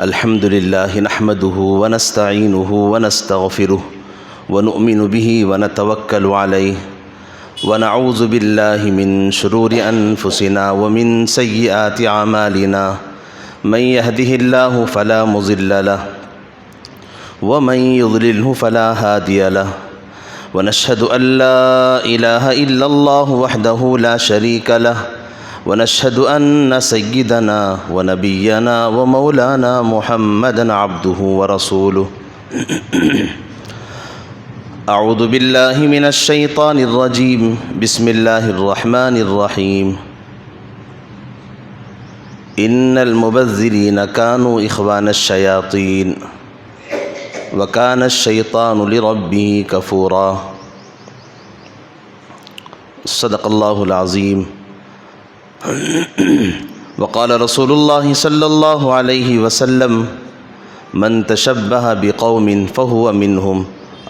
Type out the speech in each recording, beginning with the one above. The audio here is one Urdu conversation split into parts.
الحمد لله نحمده ونستعينه ونستغفره ونؤمن به ونتوكل عليه ونعوذ بالله من شرور أنفسنا ومن سيئات أعمالنا من يهده الله فلا مضل له ومن يضلله فلا هادي له ونشهد أن لا إله إلا الله وحده لا شريك له ونشهد أن سيدنا ونبينا ومولانا محمدا عبده ورسوله أعوذ بالله من الشيطان الرجيم بسم الله الرحمن الرحيم إن المبذرين كانوا إخوان الشياطين وكان الشيطان لربه كفورا صدق الله العظيم وقال رسول الله صلى الله عليه وسلم من تشبه بقوم فهو منهم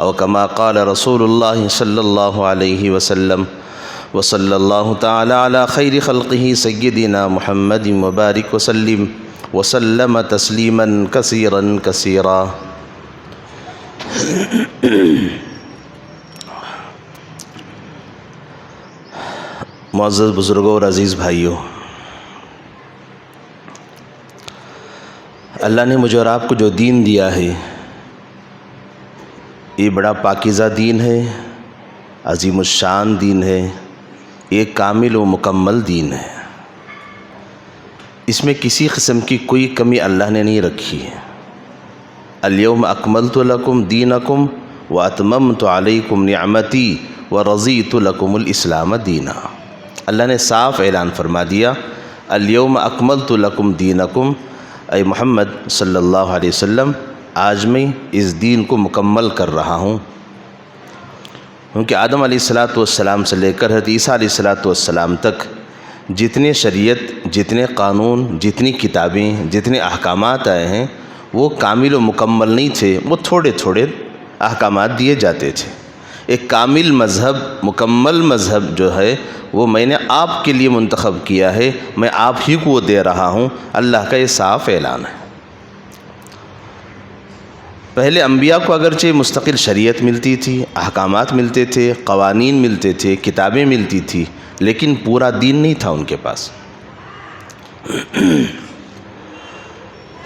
أو كما قال رسول الله صلى الله عليه وسلم وصلى الله تعالى على خير خلقه سيدنا محمد وبارك وسلم تسليما كثيرا كثيرا معزز بزرگوں اور عزیز بھائیوں، اللہ نے مجھے اور آپ کو جو دین دیا ہے یہ بڑا پاکیزہ دین ہے، عظیم الشان دین ہے، ایک کامل و مکمل دین ہے۔ اس میں کسی قسم کی کوئی کمی اللہ نے نہیں رکھی ہے۔ الیوم اکملت لکم دینکم واتممت علیکم نعمتی ورضیت لکم الاسلام دینا۔ اللہ نے صاف اعلان فرما دیا، الیوم اکملت لکم دینکم، اے محمد صلی اللہ علیہ وسلم آج میں اس دین کو مکمل کر رہا ہوں۔ کیونکہ آدم علیہ السلام سے لے کر حضرت عیسیٰ علیہ السلام تک جتنے شریعت، جتنے قانون، جتنی کتابیں، جتنے احکامات آئے ہیں وہ کامل و مکمل نہیں تھے، وہ تھوڑے تھوڑے احکامات دیے جاتے تھے۔ ایک کامل مذہب، مکمل مذہب جو ہے وہ میں نے آپ کے لیے منتخب کیا ہے، میں آپ ہی کو وہ دے رہا ہوں، اللہ کا یہ صاف اعلان ہے۔ پہلے انبیاء کو اگرچہ مستقل شریعت ملتی تھی، احکامات ملتے تھے، قوانین ملتے تھے، کتابیں ملتی تھی، لیکن پورا دین نہیں تھا ان کے پاس۔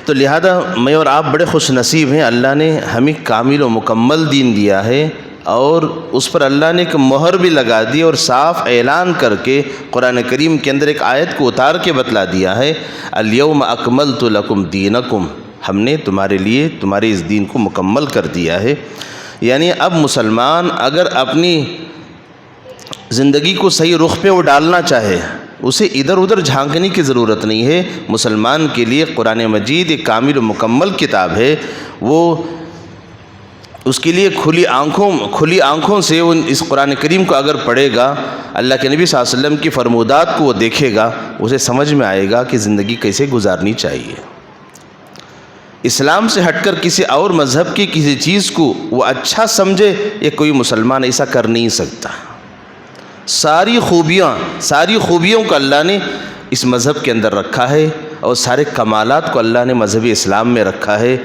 تو لہذا میں اور آپ بڑے خوش نصیب ہیں، اللہ نے ہمیں کامل و مکمل دین دیا ہے، اور اس پر اللہ نے ایک مہر بھی لگا دی اور صاف اعلان کر کے قرآن کریم کے اندر ایک آیت کو اتار کے بتلا دیا ہے، الیوم اکملت لکم دینکم، ہم نے تمہارے لیے تمہارے اس دین کو مکمل کر دیا ہے۔ یعنی اب مسلمان اگر اپنی زندگی کو صحیح رخ پہ وہ ڈالنا چاہے، اسے ادھر ادھر جھانکنے کی ضرورت نہیں ہے۔ مسلمان کے لیے قرآن مجید ایک کامل و مکمل کتاب ہے، وہ اس کے لیے کھلی آنکھوں سے اس قرآن کریم کو اگر پڑھے گا، اللہ کے نبی صلی اللہ علیہ وسلم کی فرمودات کو وہ دیکھے گا، اسے سمجھ میں آئے گا کہ زندگی کیسے گزارنی چاہیے۔ اسلام سے ہٹ کر کسی اور مذہب کی کسی چیز کو وہ اچھا سمجھے، یہ کوئی مسلمان ایسا کر نہیں سکتا۔ ساری خوبیوں کو اللہ نے اس مذہب کے اندر رکھا ہے، اور سارے کمالات کو اللہ نے مذہب اسلام میں رکھا ہے،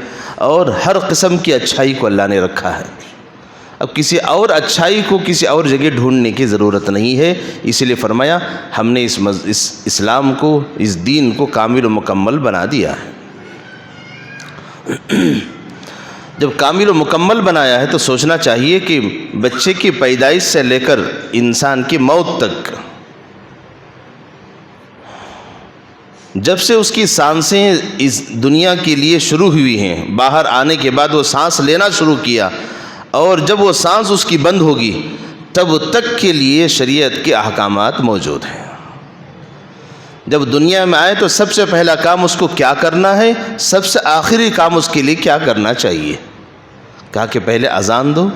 اور ہر قسم کی اچھائی کو اللہ نے رکھا ہے۔ اب کسی اور اچھائی کو کسی اور جگہ ڈھونڈنے کی ضرورت نہیں ہے، اسی لیے فرمایا ہم نے اس اسلام کو، اس دین کو کامل و مکمل بنا دیا ہے۔ جب کامل و مکمل بنایا ہے تو سوچنا چاہیے کہ بچے کی پیدائش سے لے کر انسان کی موت تک، جب سے اس کی سانسیں اس دنیا کے لیے شروع ہوئی ہیں، باہر آنے کے بعد وہ سانس لینا شروع کیا، اور جب وہ سانس اس کی بند ہوگی تب تک کے لیے شریعت کے احکامات موجود ہیں۔ جب دنیا میں آئے تو سب سے پہلا کام اس کو کیا کرنا ہے، سب سے آخری کام اس کے لیے کیا کرنا چاہیے؟ کہا کہ پہلے اذان دو،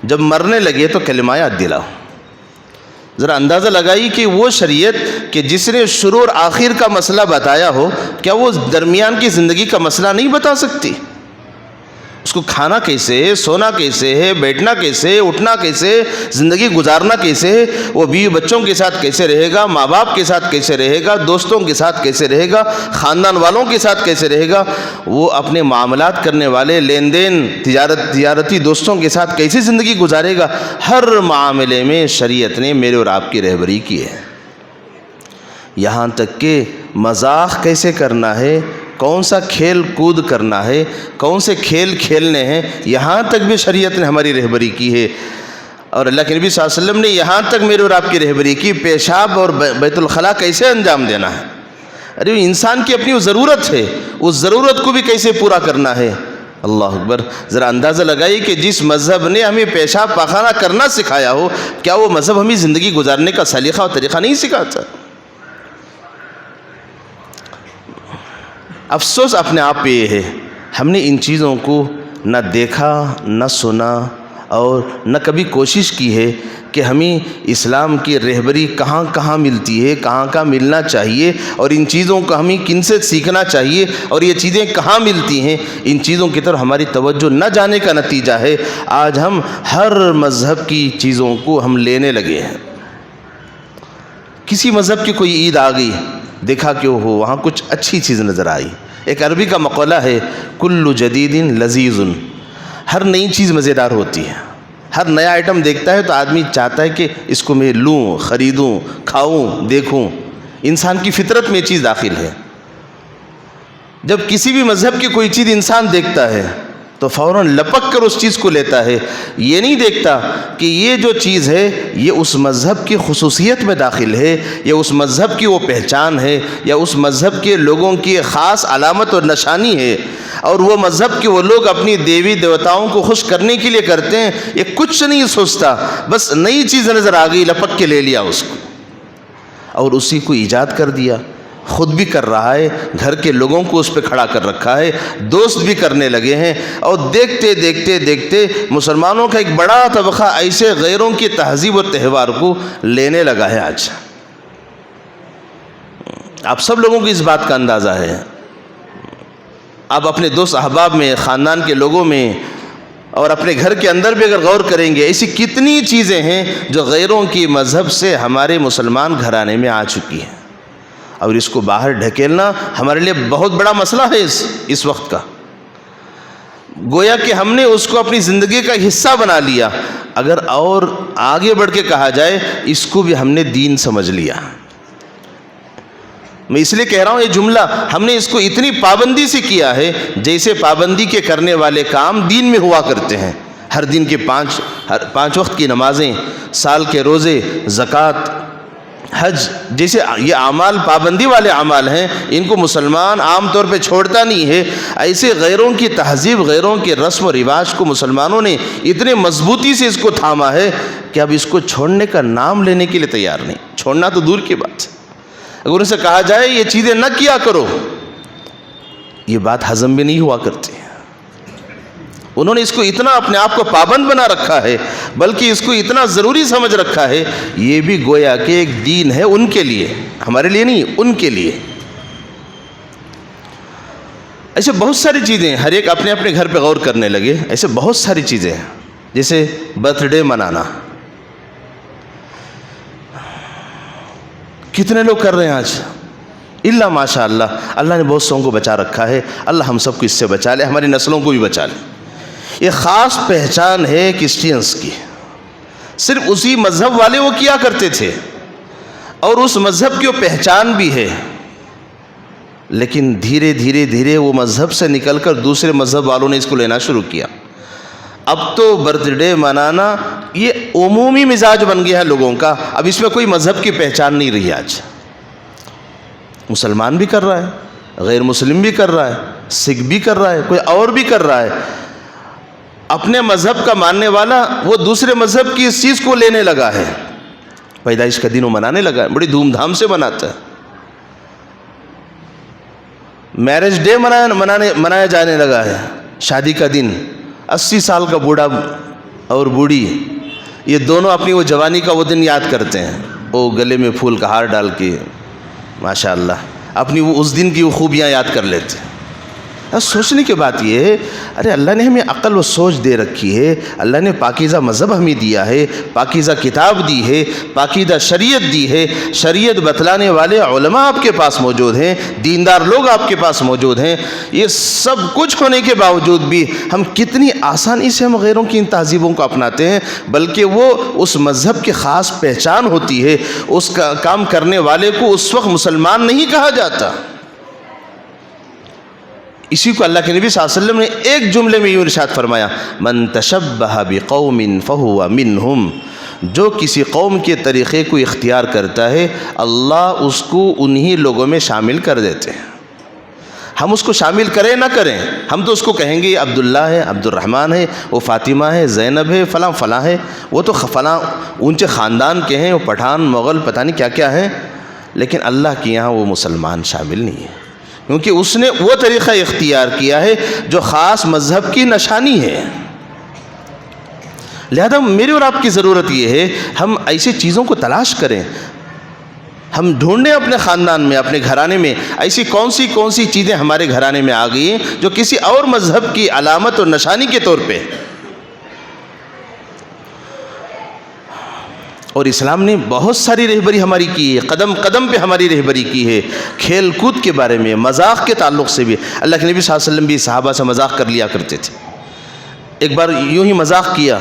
جب مرنے لگے تو کلمہ یاد دلاؤ۔ ذرا اندازہ لگائی کہ وہ شریعت کہ جس نے شروع اور آخر کا مسئلہ بتایا ہو، کیا وہ درمیان کی زندگی کا مسئلہ نہیں بتا سکتی؟ اس کو کھانا کیسے ہے، سونا کیسے ہے، بیٹھنا کیسے ہے، اٹھنا کیسے ہے، زندگی گزارنا کیسے ہے، وہ بیوی بچوں کے ساتھ کیسے رہے گا، ماں باپ کے ساتھ کیسے رہے گا، دوستوں کے ساتھ کیسے رہے گا، خاندان والوں کے ساتھ کیسے رہے گا، وہ اپنے معاملات کرنے والے لین دین تجارتی دوستوں کے ساتھ کیسے زندگی گزارے گا، ہر معاملے میں شریعت نے میرے اور آپ کی رہبری کی ہے۔ یہاں تک کہ مذاق کیسے کرنا ہے، کون سا کھیل کود کرنا ہے، کون سے کھیل کھیلنے ہیں، یہاں تک بھی شریعت نے ہماری رہبری کی ہے۔ اور اللہ کے نبی صلی اللہ علیہ وسلم نے یہاں تک میرے اور آپ کی رہبری کی، پیشاب اور بیت الخلاء کیسے انجام دینا ہے۔ ارے انسان کی اپنی وہ ضرورت ہے، اس ضرورت کو بھی کیسے پورا کرنا ہے۔ اللہ اکبر، ذرا اندازہ لگائیے کہ جس مذہب نے ہمیں پیشاب پاخانہ کرنا سکھایا ہو، کیا وہ مذہب ہمیں زندگی گزارنے کا سلیقہ اور طریقہ نہیں سکھاتا؟ افسوس اپنے آپ پہ یہ ہے، ہم نے ان چیزوں کو نہ دیکھا، نہ سنا، اور نہ کبھی کوشش کی ہے کہ ہمیں اسلام کی رہبری کہاں کہاں ملتی ہے، کہاں کہاں ملنا چاہیے، اور ان چیزوں کو ہمیں کن سے سیکھنا چاہیے، اور یہ چیزیں کہاں ملتی ہیں۔ ان چیزوں کی طرف ہماری توجہ نہ جانے کا نتیجہ ہے آج ہم ہر مذہب کی چیزوں کو ہم لینے لگے ہیں۔ کسی مذہب کی کوئی عید آ گئی، دیکھا کہ وہاں کچھ اچھی چیز نظر آئی۔ ایک عربی کا مقولہ ہے، کل جدید لذیذ، ہر نئی چیز مزیدار ہوتی ہے۔ ہر نیا آئٹم دیکھتا ہے تو آدمی چاہتا ہے کہ اس کو میں لوں، خریدوں، کھاؤں، دیکھوں۔ انسان کی فطرت میں یہ چیز داخل ہے۔ جب کسی بھی مذہب کی کوئی چیز انسان دیکھتا ہے تو فوراً لپک کر اس چیز کو لیتا ہے، یہ نہیں دیکھتا کہ یہ جو چیز ہے یہ اس مذہب کی خصوصیت میں داخل ہے، یا اس مذہب کی وہ پہچان ہے، یا اس مذہب کے لوگوں کی خاص علامت اور نشانی ہے، اور وہ مذہب کے وہ لوگ اپنی دیوی دیوتاؤں کو خوش کرنے کے لیے کرتے ہیں۔ یہ کچھ نہیں سوچتا، بس نئی چیز نظر آ گئی، لپک کے لے لیا اس کو اور اسی کو ایجاد کر دیا۔ خود بھی کر رہا ہے، گھر کے لوگوں کو اس پہ کھڑا کر رکھا ہے، دوست بھی کرنے لگے ہیں، اور دیکھتے دیکھتے دیکھتے مسلمانوں کا ایک بڑا طبقہ ایسے غیروں کی تہذیب و تہوار کو لینے لگا ہے۔ آج آپ سب لوگوں کو اس بات کا اندازہ ہے۔ آپ اپنے دوست احباب میں، خاندان کے لوگوں میں، اور اپنے گھر کے اندر بھی اگر غور کریں گے، ایسی کتنی چیزیں ہیں جو غیروں کی مذہب سے ہمارے مسلمان گھرانے میں آ چکی ہیں، اور اس کو باہر ڈھکیلنا ہمارے لیے بہت بڑا مسئلہ ہے اس وقت کا۔ گویا کہ ہم نے اس کو اپنی زندگی کا حصہ بنا لیا۔ اگر اور آگے بڑھ کے کہا جائے، اس کو بھی ہم نے دین سمجھ لیا۔ میں اس لیے کہہ رہا ہوں یہ جملہ، ہم نے اس کو اتنی پابندی سے کیا ہے جیسے پابندی کے کرنے والے کام دین میں ہوا کرتے ہیں۔ ہر دن کے پانچ وقت کی نمازیں، سال کے روزے، زکوٰۃ، حج جیسے یہ اعمال پابندی والے اعمال ہیں، ان کو مسلمان عام طور پہ چھوڑتا نہیں ہے۔ ایسے غیروں کی تہذیب، غیروں کے رسم و رواج کو مسلمانوں نے اتنے مضبوطی سے اس کو تھاما ہے کہ اب اس کو چھوڑنے کا نام لینے کے لیے تیار نہیں۔ چھوڑنا تو دور کی بات ہے، اگر ان سے کہا جائے یہ چیزیں نہ کیا کرو، یہ بات ہضم بھی نہیں ہوا کرتی۔ انہوں نے اس کو اتنا اپنے آپ کو پابند بنا رکھا ہے، بلکہ اس کو اتنا ضروری سمجھ رکھا ہے، یہ بھی گویا کہ ایک دین ہے ان کے لیے، ہمارے لیے نہیں، ان کے لیے۔ ایسے بہت ساری چیزیں، ہر ایک اپنے اپنے گھر پہ غور کرنے لگے، ایسے بہت ساری چیزیں ہیں، جیسے برتھ ڈے منانا۔ کتنے لوگ کر رہے ہیں آج؟ اللہ ماشاء اللہ، اللہ نے بہت سو کو بچا رکھا ہے، اللہ ہم سب کو اس سے بچا لے، ہماری نسلوں کو بھی بچا لے۔ یہ خاص پہچان ہے کرسچینس کی، صرف اسی مذہب والے وہ کیا کرتے تھے، اور اس مذہب کی وہ پہچان بھی ہے۔ لیکن دھیرے دھیرے دھیرے وہ مذہب سے نکل کر دوسرے مذہب والوں نے اس کو لینا شروع کیا۔ اب تو برتھ ڈے منانا یہ عمومی مزاج بن گیا ہے لوگوں کا، اب اس میں کوئی مذہب کی پہچان نہیں رہی۔ آج مسلمان بھی کر رہا ہے، غیر مسلم بھی کر رہا ہے، سکھ بھی کر رہا ہے، کوئی اور بھی کر رہا ہے۔ اپنے مذہب کا ماننے والا وہ دوسرے مذہب کی اس چیز کو لینے لگا ہے، پیدائش کا دن وہ منانے لگا ہے، بڑی دھوم دھام سے مناتا ہے۔ میرج ڈے منایا جانے لگا ہے، شادی کا دن۔ 80 سال کا بوڑھا اور بوڑھی، یہ دونوں اپنی وہ جوانی کا وہ دن یاد کرتے ہیں، وہ گلے میں پھول کا ہار ڈال کے ماشاء اللہ اپنی وہ اس دن کی وہ خوبیاں یاد کر لیتے ہیں۔ سوچنے کی بات یہ ہے، ارے اللہ نے ہمیں عقل و سوچ دے رکھی ہے، اللہ نے پاکیزہ مذہب ہمیں دیا ہے، پاکیزہ کتاب دی ہے، پاکیزہ شریعت دی ہے، شریعت بتلانے والے علماء آپ کے پاس موجود ہیں، دیندار لوگ آپ کے پاس موجود ہیں، یہ سب کچھ ہونے کے باوجود بھی ہم کتنی آسانی سے ہم غیروں کی ان تہذیبوں کو اپناتے ہیں، بلکہ وہ اس مذہب کی خاص پہچان ہوتی ہے، اس کا کام کرنے والے کو اس وقت مسلمان نہیں کہا جاتا۔ اسی کو اللہ کے نبی صلی اللہ علیہ وسلم نے ایک جملے میں یوں ارشاد فرمایا، من تشبہ بقوم فہو منہم، جو کسی قوم کے طریقے کو اختیار کرتا ہے اللہ اس کو انہی لوگوں میں شامل کر دیتے ہیں۔ ہم اس کو شامل کریں نہ کریں، ہم تو اس کو کہیں گے عبداللہ ہے، عبد الرحمن ہے، وہ فاطمہ ہے، زینب ہے، فلاں فلاں ہے، وہ تو فلاں اونچے خاندان کے ہیں، وہ پٹھان مغل پتہ نہیں کیا کیا ہیں، لیکن اللہ کے یہاں وہ مسلمان شامل نہیں ہے، کیونکہ اس نے وہ طریقہ اختیار کیا ہے جو خاص مذہب کی نشانی ہے۔ لہذا میری اور آپ کی ضرورت یہ ہے ہم ایسی چیزوں کو تلاش کریں، ہم ڈھونڈیں اپنے خاندان میں، اپنے گھرانے میں ایسی کون سی چیزیں ہمارے گھرانے میں آ گئی ہیں جو کسی اور مذہب کی علامت اور نشانی کے طور پہ، اور اسلام نے بہت ساری رہبری ہماری کی ہے، قدم قدم پہ ہماری رہبری کی ہے، کھیل کود کے بارے میں، مذاق کے تعلق سے بھی۔ اللہ کے نبی صلی اللہ علیہ وسلم بھی صحابہ سے مذاق کر لیا کرتے تھے۔ ایک بار یوں ہی مذاق کیا،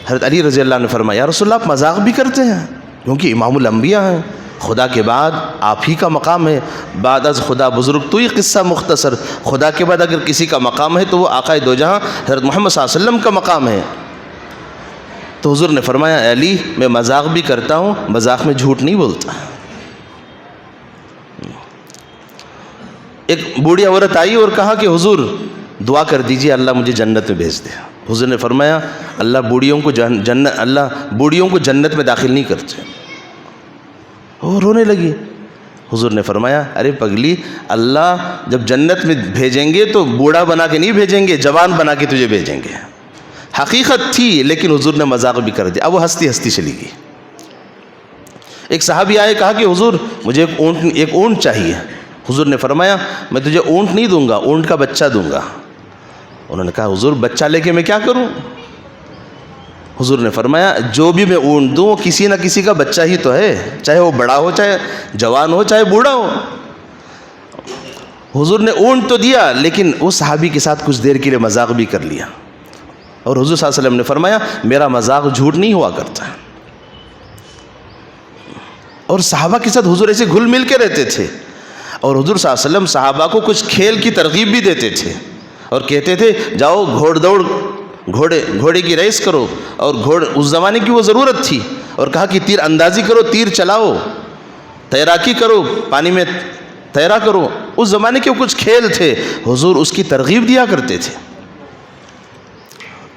حضرت علی رضی اللہ عنہ نے فرمایا یا رسول اللہ آپ مذاق بھی کرتے ہیں؟ کیونکہ امام الانبیاء ہیں، خدا کے بعد آپ ہی کا مقام ہے، بعد از خدا بزرگ، تو یہ قصہ مختصر، خدا کے بعد اگر کسی کا مقام ہے تو وہ آقا دو جہاں حضرت محمد صلی اللہ علیہ وسلم کا مقام ہے۔ تو حضور نے فرمایا علی میں مذاق بھی کرتا ہوں، مذاق میں جھوٹ نہیں بولتا۔ ایک بوڑھی عورت آئی اور کہا کہ حضور دعا کر دیجئے اللہ مجھے جنت میں بھیج دے۔ حضور نے فرمایا اللہ بوڑھیوں کو جنت میں داخل نہیں کرتے۔ وہ رونے لگی۔ حضور نے فرمایا ارے پگلی، اللہ جب جنت میں بھیجیں گے تو بوڑھا بنا کے نہیں بھیجیں گے، جوان بنا کے تجھے بھیجیں گے۔ حقیقت تھی لیکن حضور نے مذاق بھی کر دیا، اب وہ ہنستی چلی گئی۔ ایک صحابی آئے، کہا کہ حضور مجھے ایک اونٹ چاہیے۔ حضور نے فرمایا میں تجھے اونٹ نہیں دوں گا، اونٹ کا بچہ دوں گا۔ انہوں نے کہا حضور بچہ لے کے میں کیا کروں؟ حضور نے فرمایا جو بھی میں اونٹ دوں وہ کسی نہ کسی کا بچہ ہی تو ہے، چاہے وہ بڑا ہو، چاہے جوان ہو، چاہے بوڑھا ہو۔ حضور نے اونٹ تو دیا لیکن اس صحابی کے ساتھ کچھ دیر کے لیے مذاق بھی کر لیا، اور حضور صلی اللہ علیہ وسلم نے فرمایا میرا مذاق جھوٹ نہیں ہوا کرتا۔ اور صحابہ کے ساتھ حضور ایسے گھل مل کے رہتے تھے، اور حضور صلی اللہ علیہ وسلم صحابہ کو کچھ کھیل کی ترغیب بھی دیتے تھے، اور کہتے تھے جاؤ گھوڑ دوڑ، گھوڑے کی ریس کرو، اور اس زمانے کی وہ ضرورت تھی، اور کہا کہ تیر اندازی کرو، تیر چلاؤ، تیراکی کرو، پانی میں تیرا کرو۔ اس زمانے کے کچھ کھیل تھے، حضور اس کی ترغیب دیا کرتے تھے۔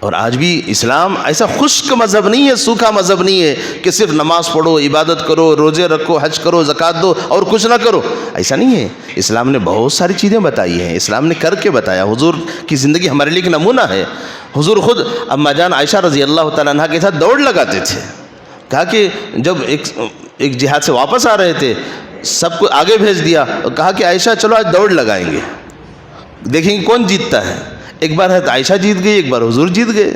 اور آج بھی اسلام ایسا خشک مذہب نہیں ہے، سوکھا مذہب نہیں ہے کہ صرف نماز پڑھو، عبادت کرو، روزے رکھو، حج کرو، زکوٰۃ دو اور کچھ نہ کرو، ایسا نہیں ہے۔ اسلام نے بہت ساری چیزیں بتائی ہیں، اسلام نے کر کے بتایا۔ حضور کی زندگی ہمارے لیے ایک نمونہ ہے۔ حضور خود اما جان عائشہ رضی اللہ تعالیٰ عنہ کے ساتھ دوڑ لگاتے تھے۔ کہا کہ جب ایک جہاد سے واپس آ رہے تھے، سب کو آگے بھیج دیا اور کہا کہ عائشہ چلو آج دوڑ لگائیں گے، دیکھیں گے کون جیتتا ہے۔ ایک بار حضرت عائشہ جیت گئی، ایک بار حضور جیت گئے۔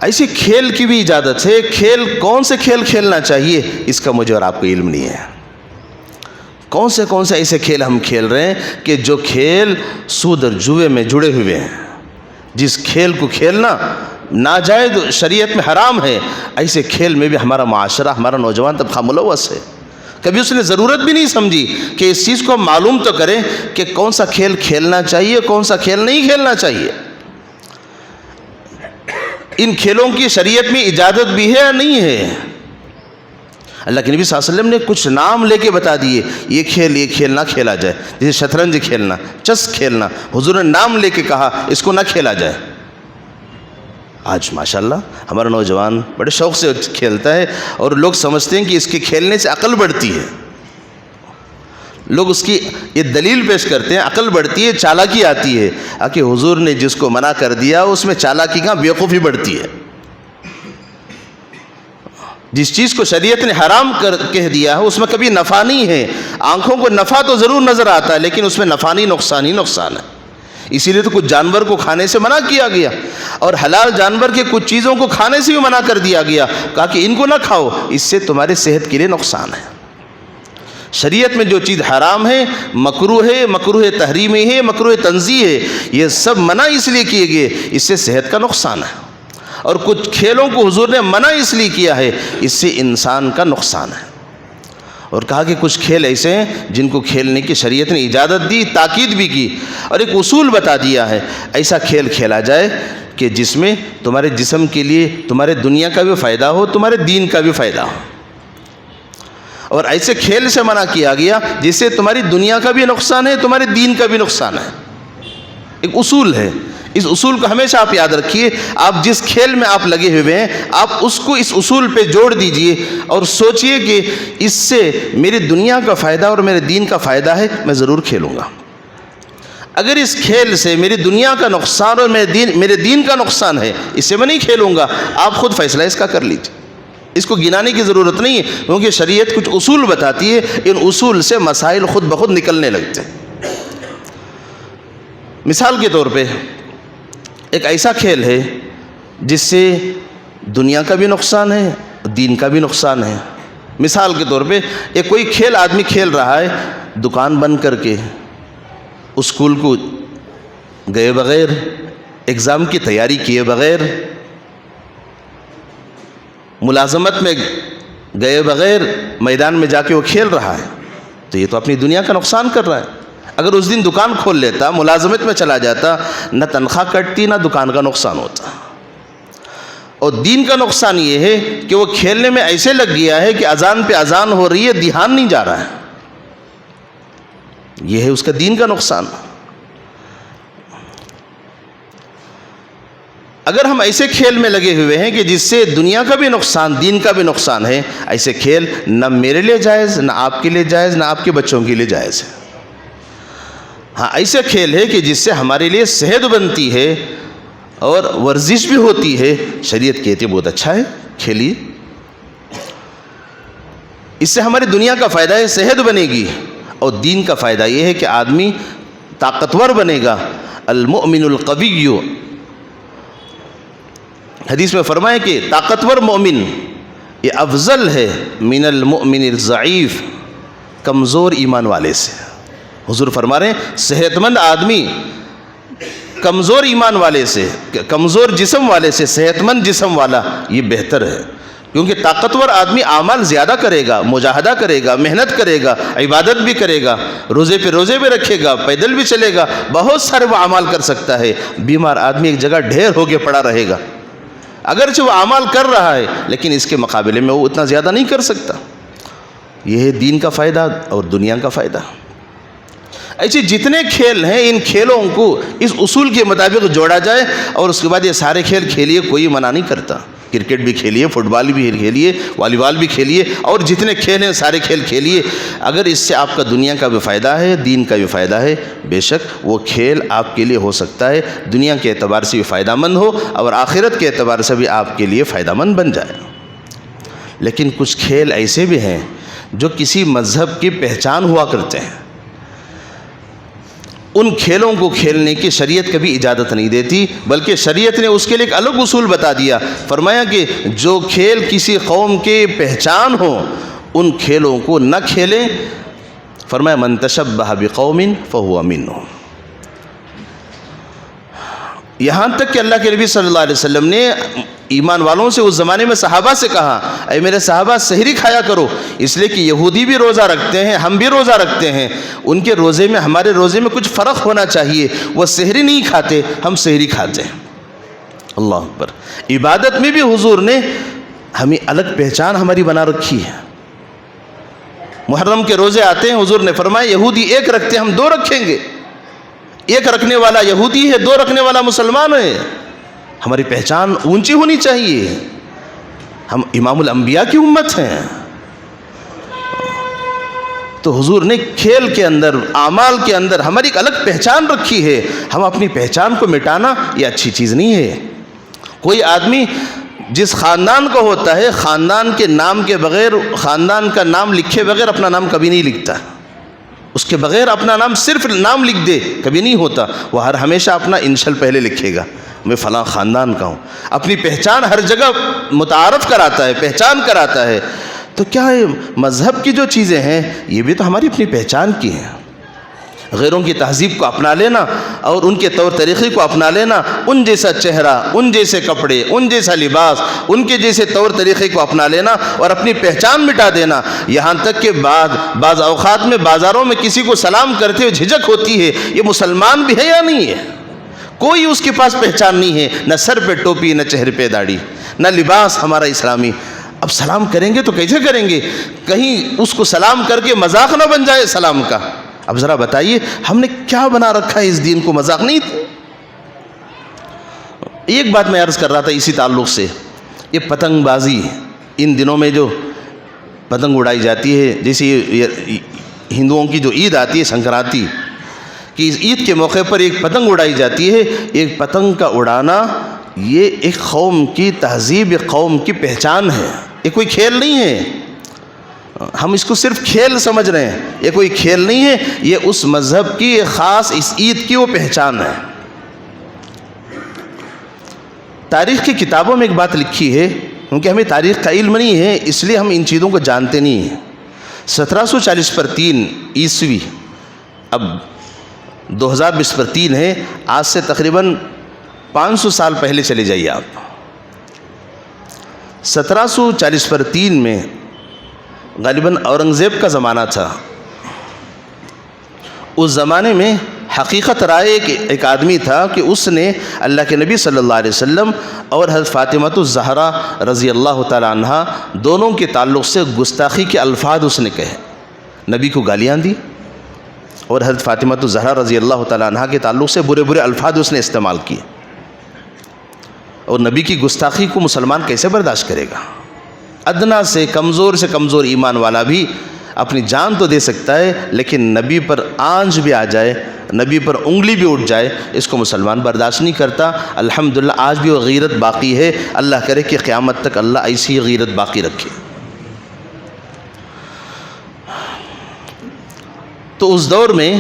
ایسے کھیل کی بھی اجازت ہے۔ کھیل کون سے کھیل کھیلنا چاہیے اس کا مجھے اور آپ کو علم نہیں ہے۔ کون سے ایسے کھیل ہم کھیل رہے ہیں کہ جو کھیل سود اور جوے میں جڑے ہوئے ہیں، جس کھیل کو کھیلنا ناجائز شریعت میں حرام ہے، ایسے کھیل میں بھی ہمارا معاشرہ، ہمارا نوجوان طبقہ ملوث ہے۔ کبھی اس نے ضرورت بھی نہیں سمجھی کہ اس چیز کو معلوم تو کریں کہ کون سا کھیل کھیلنا چاہیے، کون سا کھیل نہیں کھیلنا چاہیے۔ ان کھیلوں کی شریعت میں اجازت بھی ہے یا نہیں ہے؟ اللہ کے نبی صلی اللہ علیہ وسلم نے کچھ نام لے کے بتا دیے، یہ کھیل نہ کھیلا جائے، جیسے شطرنج کھیلنا، چس کھیلنا، حضور نے نام لے کے کہا اس کو نہ کھیلا جائے۔ آج ماشاءاللہ ہمارا نوجوان بڑے شوق سے کھیلتا ہے، اور لوگ سمجھتے ہیں کہ اس کے کھیلنے سے عقل بڑھتی ہے۔ لوگ اس کی یہ دلیل پیش کرتے ہیں عقل بڑھتی ہے، چالاکی آتی ہے۔ کہ حضور نے جس کو منع کر دیا اس میں چالاکی کہاں، بیوقوفی بڑھتی ہے۔ جس چیز کو شریعت نے حرام کہہ دیا ہے اس میں کبھی نفع نہیں ہے. آنکھوں کو نفع تو ضرور نظر آتا ہے لیکن اس میں نفع نہیں، نقصان ہی نقصان ہے. اسی لیے تو کچھ جانور کو کھانے سے منع کیا گیا، اور حلال جانور کے کچھ چیزوں کو کھانے سے بھی منع کر دیا گیا، کہا کہ ان کو نہ کھاؤ، اس سے تمہارے صحت کے لیے نقصان ہے. شریعت میں جو چیز حرام ہے، مکروہ ہے، مکروہ تحریمی ہے، مکروہ تنزیہ ہے، یہ سب منع اس لیے کیے گئے اس سے صحت کا نقصان ہے. اور کچھ کھیلوں کو حضور نے منع اس لیے کیا ہے اس سے انسان کا نقصان ہے. اور کہا کہ کچھ کھیل ایسے ہیں جن کو کھیلنے کی شریعت نے اجازت دی، تاکید بھی کی، اور ایک اصول بتا دیا ہے ایسا کھیل کھیلا جائے کہ جس میں تمہارے جسم کے لیے تمہارے دنیا کا بھی فائدہ ہو، تمہارے دین کا بھی فائدہ ہو. اور ایسے کھیل سے منع کیا گیا جس سے تمہاری دنیا کا بھی نقصان ہے، تمہارے دین کا بھی نقصان ہے. ایک اصول ہے، اس اصول کو ہمیشہ آپ یاد رکھیے. آپ جس کھیل میں آپ لگے ہوئے ہیں آپ اس کو اس اصول پہ جوڑ دیجئے اور سوچئے کہ اس سے میری دنیا کا فائدہ اور میرے دین کا فائدہ ہے، میں ضرور کھیلوں گا. اگر اس کھیل سے میری دنیا کا نقصان اور میرے دین کا نقصان ہے، اس سے میں نہیں کھیلوں گا. آپ خود فیصلہ اس کا کر لیجئے، اس کو گنانے کی ضرورت نہیں ہے، کیونکہ شریعت کچھ اصول بتاتی ہے، ان اصول سے مسائل خود بخود نکلنے لگتے ہیں. مثال کے طور پہ ایک ایسا کھیل ہے جس سے دنیا کا بھی نقصان ہے، دین کا بھی نقصان ہے. مثال کے طور پہ ایک کوئی کھیل آدمی کھیل رہا ہے دکان بند کر کے، اسکول کو گئے بغیر، ایگزام کی تیاری کیے بغیر، ملازمت میں گئے بغیر میدان میں جا کے وہ کھیل رہا ہے، تو یہ تو اپنی دنیا کا نقصان کر رہا ہے. اگر اس دن دکان کھول لیتا، ملازمت میں چلا جاتا، نہ تنخواہ کٹتی نہ دکان کا نقصان ہوتا. اور دین کا نقصان یہ ہے کہ وہ کھیلنے میں ایسے لگ گیا ہے کہ اذان پہ اذان ہو رہی ہے، دھیان نہیں جا رہا ہے. یہ ہے اس کا دین کا نقصان. اگر ہم ایسے کھیل میں لگے ہوئے ہیں کہ جس سے دنیا کا بھی نقصان، دین کا بھی نقصان ہے، ایسے کھیل نہ میرے لیے جائز، نہ آپ کے لیے جائز، نہ آپ کے بچوں کے لیے جائز ہے. ہاں ایسے کھیل ہے کہ جس سے ہمارے لیے صحت بنتی ہے اور ورزش بھی ہوتی ہے، شریعت کہتی ہے بہت اچھا ہے کھیلیے، اس سے ہماری دنیا کا فائدہ ہے، صحت بنے گی، اور دین کا فائدہ یہ ہے کہ آدمی طاقتور بنے گا. المؤمن القوی، حدیث میں فرمایا کہ طاقتور مومن یہ افضل ہے من المؤمن الضعیف، کمزور ایمان والے سے. حضور فرما رہے ہیں صحت مند آدمی کمزور ایمان والے سے، کمزور جسم والے سے صحت مند جسم والا یہ بہتر ہے. کیونکہ طاقتور آدمی اعمال زیادہ کرے گا، مجاہدہ کرے گا، محنت کرے گا، عبادت بھی کرے گا، روزے پہ رکھے گا، پیدل بھی چلے گا، بہت سارے وہ اعمال کر سکتا ہے. بیمار آدمی ایک جگہ ڈھیر ہو کے پڑا رہے گا، اگرچہ وہ اعمال کر رہا ہے لیکن اس کے مقابلے میں وہ اتنا زیادہ نہیں کر سکتا. یہ ہے دین کا فائدہ اور دنیا کا فائدہ. ایسے جتنے کھیل ہیں ان کھیلوں کو اس اصول کے مطابق جوڑا جائے اور اس کے بعد یہ سارے کھیل کھیلیے، کوئی منع نہیں کرتا. کرکٹ بھی کھیلیے، فٹ بال بھی کھیلیے، والی بال بھی کھیلیے، اور جتنے کھیل ہیں سارے کھیل کھیلیے. اگر اس سے آپ کا دنیا کا بھی فائدہ ہے، دین کا بھی فائدہ ہے، بے شک وہ کھیل آپ کے لیے ہو سکتا ہے دنیا کے اعتبار سے بھی فائدہ مند ہو اور آخرت کے اعتبار سے بھی آپ کے لیے فائدہ مند بن جائے. لیکن کچھ کھیل ایسے بھی ہیں جو کسی مذہب کی پہچان ہوا کرتے ہیں، ان کھیلوں کو کھیلنے کی شریعت کبھی اجازت نہیں دیتی، بلکہ شریعت نے اس کے لیے ایک الگ اصول بتا دیا. فرمایا کہ جو کھیل کسی قوم کے پہچان ہو ان کھیلوں کو نہ کھیلیں. فرمایا من تشبہ بقوم فہو منہم. یہاں تک کہ اللہ کے نبی صلی اللہ علیہ وسلم نے ایمان والوں سے اس زمانے میں صحابہ سے کہا اے میرے صحابہ سحری کھایا کرو، اس لیے کہ یہودی بھی روزہ رکھتے ہیں، ہم بھی روزہ رکھتے ہیں، ان کے روزے میں ہمارے روزے میں کچھ فرق ہونا چاہیے. وہ سحری نہیں کھاتے، ہم سحری کھاتے ہیں. اللہ اکبر. عبادت میں بھی حضور نے ہمیں الگ پہچان ہماری بنا رکھی ہے. محرم کے روزے آتے ہیں، حضور نے فرمایا یہودی ایک رکھتے ہیں، ہم دو رکھیں گے. ایک رکھنے والا یہودی ہے، دو رکھنے والا مسلمان ہے. ہماری پہچان اونچی ہونی چاہیے، ہم امام الانبیاء کی امت ہیں. تو حضور نے کھیل کے اندر، اعمال کے اندر ہماری ایک الگ پہچان رکھی ہے. ہم اپنی پہچان کو مٹانا یہ اچھی چیز نہیں ہے. کوئی آدمی جس خاندان کو ہوتا ہے، خاندان کے نام کے بغیر، خاندان کا نام لکھے بغیر اپنا نام کبھی نہیں لکھتا. اس کے بغیر اپنا نام صرف نام لکھ دے کبھی نہیں ہوتا. وہ ہمیشہ اپنا انشل پہلے لکھے گا، میں فلاں خاندان کا ہوں. اپنی پہچان ہر جگہ متعارف کراتا ہے، پہچان کراتا ہے. تو کیا ہے مذہب کی جو چیزیں ہیں یہ بھی تو ہماری اپنی پہچان کی ہیں. غیروں کی تہذیب کو اپنا لینا اور ان کے طور طریقے کو اپنا لینا، ان جیسا چہرہ، ان جیسے کپڑے، ان جیسا لباس، ان کے جیسے طور طریقے کو اپنا لینا اور اپنی پہچان مٹا دینا. یہاں تک کہ بعض اوقات میں بازاروں میں کسی کو سلام کرتے ہوئے جھجک ہوتی ہے، یہ مسلمان بھی ہے یا نہیں ہے؟ کوئی اس کے پاس پہچان نہیں ہے، نہ سر پہ ٹوپی، نہ چہرے پہ داڑھی، نہ لباس ہمارا اسلامی. اب سلام کریں گے تو کیسے کریں گے؟ کہیں اس کو سلام کر کے مذاق نہ بن جائے سلام کا. اب ذرا بتائیے ہم نے کیا بنا رکھا ہے اس دین کو؟ مذاق نہیں تھا. ایک بات میں عرض کر رہا تھا اسی تعلق سے، یہ پتنگ بازی ان دنوں میں جو پتنگ اڑائی جاتی ہے، جیسے ہندوؤں کی جو عید آتی ہے سنکرانتی، کہ اس عید کے موقع پر ایک پتنگ اڑائی جاتی ہے. ایک پتنگ کا اڑانا یہ ایک قوم کی تہذیب، ایک قوم کی پہچان ہے. یہ کوئی کھیل نہیں ہے. ہم اس کو صرف کھیل سمجھ رہے ہیں، یہ کوئی کھیل نہیں ہے. یہ اس مذہب کی ایک خاص اس عید کی وہ پہچان ہے. تاریخ کی کتابوں میں ایک بات لکھی ہے، کیونکہ ہمیں تاریخ کا علم نہیں ہے اس لیے ہم ان چیزوں کو جانتے نہیں ہیں. 1740 پر 3 عیسوی، اب 2020 پر 3 ہے، آج سے تقریباً 500 سال پہلے چلے جائیے آپ. 1740 پر 3 میں غالباً اورنگزیب کا زمانہ تھا. اس زمانے میں حقیقت رائے ایک آدمی تھا کہ اس نے اللہ کے نبی صلی اللہ علیہ وسلم اور حضرت فاطمۃ الزہرا رضی اللہ تعالی عنہا دونوں کے تعلق سے گستاخی کے الفاظ اس نے کہے، نبی کو گالیاں دی، اور حضرت فاطمۃ الزہرا رضی اللہ تعالی عنہا کے تعلق سے برے برے الفاظ اس نے استعمال کیے. اور نبی کی گستاخی کو مسلمان کیسے برداشت کرے گا؟ ادنا سے کمزور ایمان والا بھی اپنی جان تو دے سکتا ہے، لیکن نبی پر آنچ بھی آ جائے، نبی پر انگلی بھی اٹھ جائے، اس کو مسلمان برداشت نہیں کرتا. الحمدللہ آج بھی وہ غیرت باقی ہے. اللہ کرے کہ قیامت تک اللہ ایسی غیرت باقی رکھے. تو اس دور میں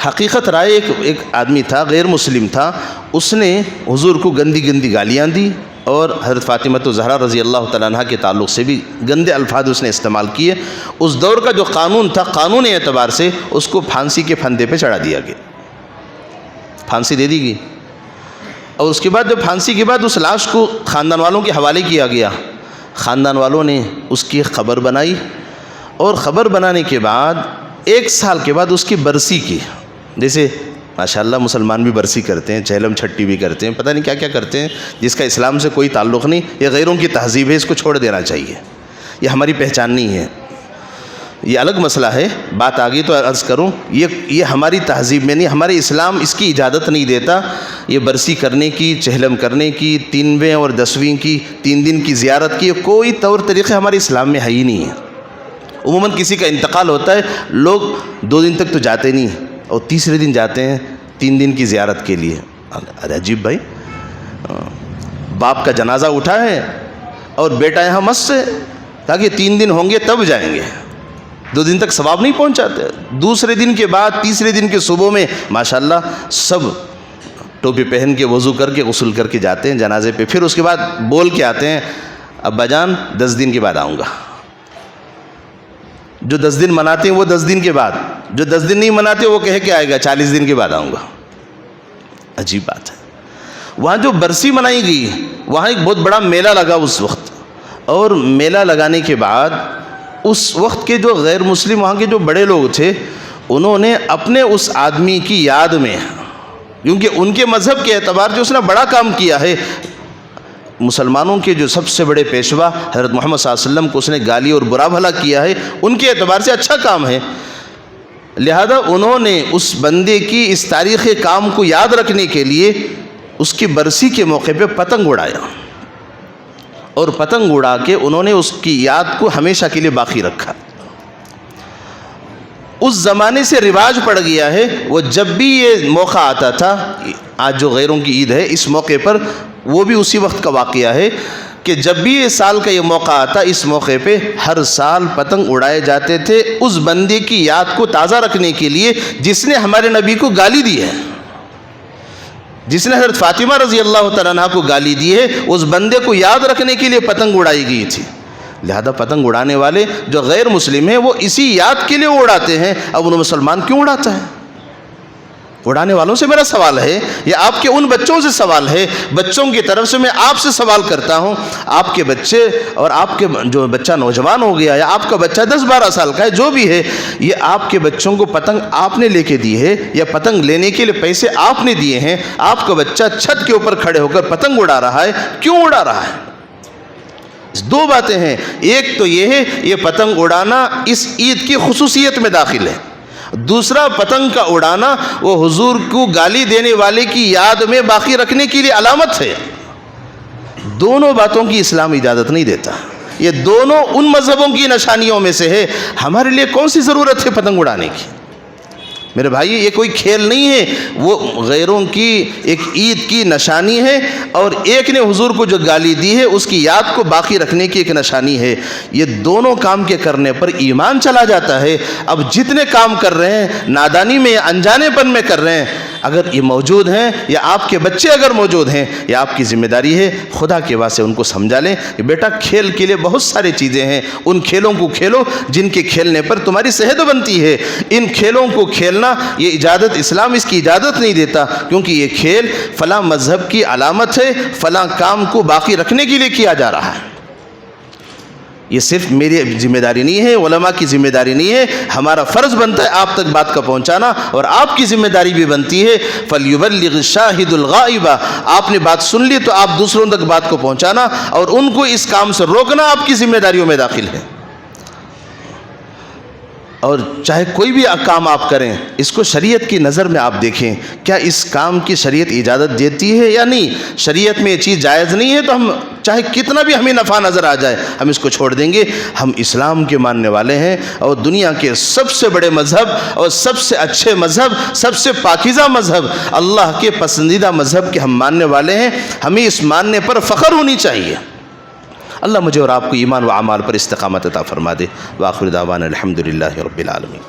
حقیقت رائے ایک آدمی تھا، غیر مسلم تھا، اس نے حضور کو گندی گالیاں دی اور حضرت فاطمۃ الزہرا رضی اللہ تعالیٰ عنہ کے تعلق سے بھی گندے الفاظ اس نے استعمال کیے. اس دور کا جو قانون تھا، قانونی اعتبار سے اس کو پھانسی کے پھندے پہ چڑھا دیا گیا، پھانسی دے دی گئی. اور اس کے بعد جب پھانسی کے بعد اس لاش کو خاندان والوں کے حوالے کیا گیا، خاندان والوں نے اس کی خبر بنائی، اور خبر بنانے کے بعد 1 سال کے بعد اس کی برسی کی. جیسے ماشاءاللہ مسلمان بھی برسی کرتے ہیں، چہلم چھٹی بھی کرتے ہیں، پتہ نہیں کیا کیا کرتے ہیں جس کا اسلام سے کوئی تعلق نہیں. یہ غیروں کی تہذیب ہے، اس کو چھوڑ دینا چاہیے. یہ ہماری پہچان نہیں ہے، یہ الگ مسئلہ ہے. بات آگئی تو عرض کروں، یہ ہماری تہذیب میں نہیں، ہمارے اسلام اس کی اجازت نہیں دیتا. یہ برسی کرنے کی، چہلم کرنے کی، 3ویں اور 10ویں کی 3 دن کی زیارت کی کوئی طور طریقے ہمارے اسلام میں ہے ہی نہیں ہے. عموماً کسی کا انتقال ہوتا ہے، لوگ 2 دن تک تو جاتے نہیں اور تیسرے دن جاتے ہیں 3 دن کی زیارت کے لیے. ارے عجیب بھائی، باپ کا جنازہ اٹھا ہے اور بیٹا یہاں مسجد سے تاکہ 3 دن ہوں گے تب جائیں گے، 2 دن تک ثواب نہیں پہنچاتے. دوسرے دن کے بعد تیسرے دن کے صبح میں ماشاءاللہ سب ٹوپی پہن کے وضو کر کے غسل کر کے جاتے ہیں جنازے پہ. پھر اس کے بعد بول کے آتے ہیں ابا جان 10 دن کے بعد آؤں گا. جو 10 دن مناتے ہیں وہ 10 دن کے بعد، جو 10 دن نہیں مناتے وہ کہہ کے آئے گا 40 دن کے بعد آؤں گا. عجیب بات ہے. وہاں جو برسی منائی گئی، وہاں ایک بہت بڑا میلہ لگا اس وقت، اور میلہ لگانے کے بعد اس وقت کے جو غیر مسلم وہاں کے جو بڑے لوگ تھے، انہوں نے اپنے اس آدمی کی یاد میں، کیونکہ ان کے مذہب کے اعتبار سے اس نے بڑا کام کیا ہے، مسلمانوں کے جو سب سے بڑے پیشوا حضرت محمد صلی اللہ علیہ وسلم کو اس نے گالی اور برا بھلا کیا ہے، ان کے اعتبار سے اچھا کام ہے. لہذا انہوں نے اس بندے کی اس تاریخی کام کو یاد رکھنے کے لیے اس کی برسی کے موقع پہ پتنگ اڑایا، اور پتنگ اڑا کے انہوں نے اس کی یاد کو ہمیشہ کے لیے باقی رکھا. اس زمانے سے رواج پڑ گیا ہے، وہ جب بھی یہ موقع آتا تھا، آج جو غیروں کی عید ہے اس موقع پر، وہ بھی اسی وقت کا واقعہ ہے کہ جب بھی یہ سال کا یہ موقع آتا اس موقع پہ ہر سال پتنگ اڑائے جاتے تھے اس بندے کی یاد کو تازہ رکھنے کے لیے جس نے ہمارے نبی کو گالی دی ہے، جس نے حضرت فاطمہ رضی اللہ تعالیٰ عنہ کو گالی دی ہے، اس بندے کو یاد رکھنے کے لیے پتنگ اڑائی گئی تھی۔ لہذا پتنگ اڑانے والے جو غیر مسلم ہیں وہ اسی یاد کے لیے اڑاتے ہیں، اب انہیں مسلمان کیوں اڑاتا ہے؟ اڑانے والوں سے میرا سوال ہے، یا آپ کے ان بچوں سے سوال ہے، بچوں کی طرف سے میں آپ سے سوال کرتا ہوں، آپ کے بچے اور آپ کے جو بچہ نوجوان ہو گیا یا آپ کا بچہ 10-12 سال کا ہے جو بھی ہے، یہ آپ کے بچوں کو پتنگ آپ نے لے کے دی ہے یا پتنگ لینے کے لیے پیسے آپ نے دیے ہیں، آپ کا بچہ چھت کے اوپر کھڑے ہو کر پتنگ اڑا رہا ہے، کیوں اڑا رہا ہے؟ دو باتیں ہیں، ایک تو یہ ہے یہ پتنگ اڑانا اس عید کی خصوصیت میں داخل ہے، دوسرا پتنگ کا اڑانا وہ حضور کو گالی دینے والے کی یاد میں باقی رکھنے کے لیے علامت ہے۔ دونوں باتوں کی اسلام اجازت نہیں دیتا، یہ دونوں ان مذہبوں کی نشانیوں میں سے ہے، ہمارے لیے کون سی ضرورت ہے پتنگ اڑانے کی؟ میرے بھائی یہ کوئی کھیل نہیں ہے، وہ غیروں کی ایک عید کی نشانی ہے، اور ایک نے حضور کو جو گالی دی ہے اس کی یاد کو باقی رکھنے کی ایک نشانی ہے۔ یہ دونوں کام کے کرنے پر ایمان چلا جاتا ہے۔ اب جتنے کام کر رہے ہیں نادانی میں یا انجانے پن میں کر رہے ہیں، اگر یہ موجود ہیں یا آپ کے بچے اگر موجود ہیں، یہ آپ کی ذمہ داری ہے خدا کے واسطے ان کو سمجھا لیں کہ بیٹا کھیل کے لیے بہت ساری چیزیں ہیں، ان کھیلوں کو کھیلو جن کے کھیلنے پر تمہاری صحت بنتی ہے۔ ان کھیلوں کو کھیلنا یہ اجازت اسلام اس کی اجازت نہیں دیتا، کیونکہ یہ کھیل فلاں مذہب کی علامت ہے، فلاں کام کو باقی رکھنے کے لیے کیا جا رہا ہے۔ یہ صرف میری ذمہ داری نہیں ہے، علماء کی ذمہ داری نہیں ہے، ہمارا فرض بنتا ہے آپ تک بات کا پہنچانا، اور آپ کی ذمہ داری بھی بنتی ہے فَلْيُبَلِّغِ الشَّاهِدُ الْغَائِبَ، آپ نے بات سن لی تو آپ دوسروں تک بات کو پہنچانا اور ان کو اس کام سے روکنا آپ کی ذمہ داریوں میں داخل ہے۔ اور چاہے کوئی بھی کام آپ کریں اس کو شریعت کی نظر میں آپ دیکھیں، کیا اس کام کی شریعت اجازت دیتی ہے یا نہیں؟ شریعت میں یہ چیز جائز نہیں ہے تو ہم چاہے کتنا بھی ہمیں نفع نظر آ جائے ہم اس کو چھوڑ دیں گے۔ ہم اسلام کے ماننے والے ہیں اور دنیا کے سب سے بڑے مذہب اور سب سے اچھے مذہب، سب سے پاکیزہ مذہب، اللہ کے پسندیدہ مذہب کے ہم ماننے والے ہیں، ہمیں اس ماننے پر فخر ہونی چاہیے۔ اللہ مجھے اور آپ کو ایمان و اعمال پر استقامت عطا فرما دے۔ وآخر دعوانا الحمدللہ رب العالمین۔